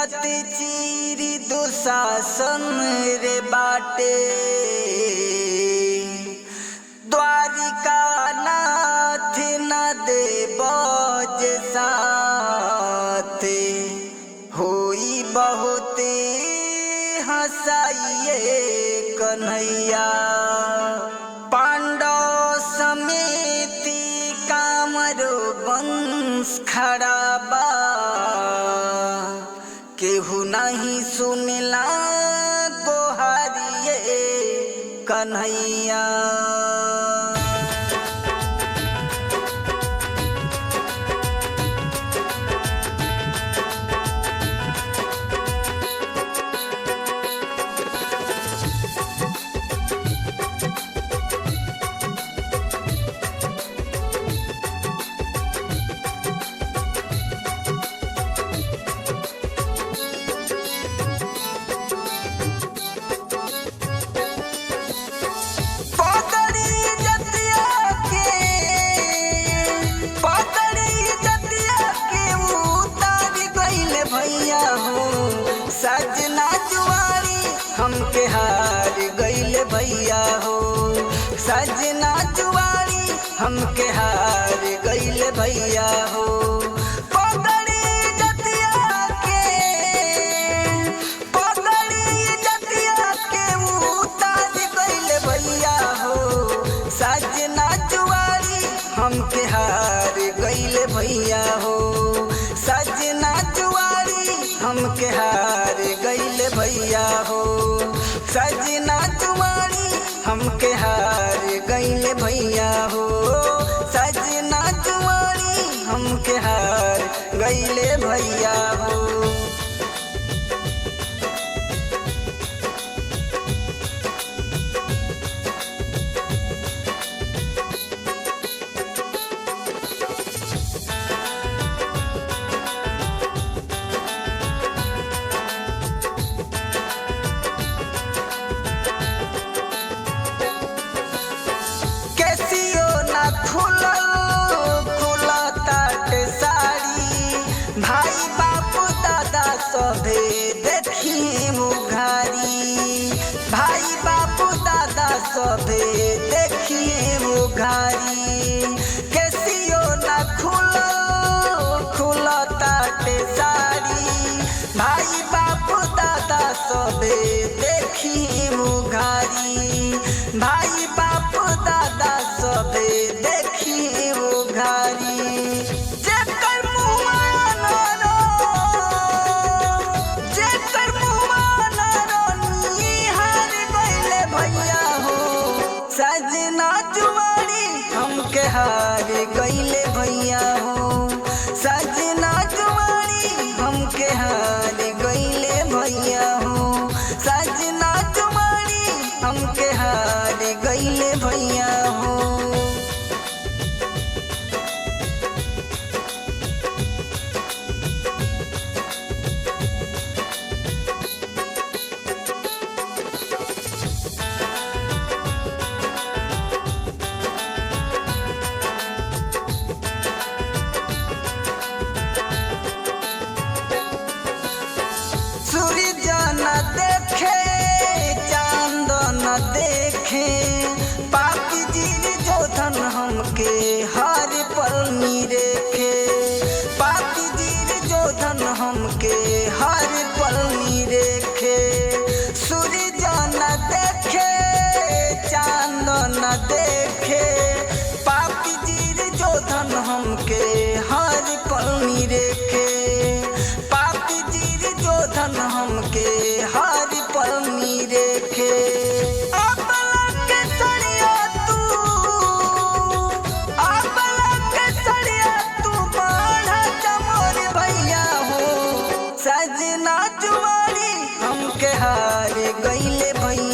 इज्जत चीरी दुशासन रे बाटे। द्वारिका नाथ न दे बज साथे, होई बहुते हंसाइए कन्हैया। पांडव समेती कामरो वंश खड़ा बा, केहू नहीं सुनला गोहारिए कन्हैया। सजना जुआरी हमके हार गइले भैया हो, सजना जुआरी हमके हार गइले भैया हो। पगड़ी जतिया के उतार गइले भैया हो, सजना जुआरी हमके हार गइले भैया हो, सजना जुआरी हमके हार गइले भैया हो, सजना जुआरी हमके हार गइले भैया हो, सजना जुआरी हमके हार गइले भैया हो। भाई बापू दादा सभे देखी मुघारी, भाई बापू दादा सभे देखी मुघारी। कैसियो ना खुला ताटे साड़ी, भाई बापू दादा सभे देखी मुघारी, भाई बापू दादा सभे देखी मुघारी। सजना जुआरी हमके हार गइले भैया हो, सजना जुआरी हमके हार गइले भैया हो, सजना जुआरी हमके हार गइले भैया हो। देखे चांद न देखे, पापी जी जो धन हमके हर पल निरेखे, पापी जी जो धन हमके हर पल निरेखे। सूरज न देखे चांद न देखे, पापी जी जो धन हमके हर पल निरेखे, पापी जी जो धन हमके हर पल निरेखे। आपला के सड़िया तू बाढ़ा चमोर भैया हो, सजना जुआरी हमके हार गइले भैया।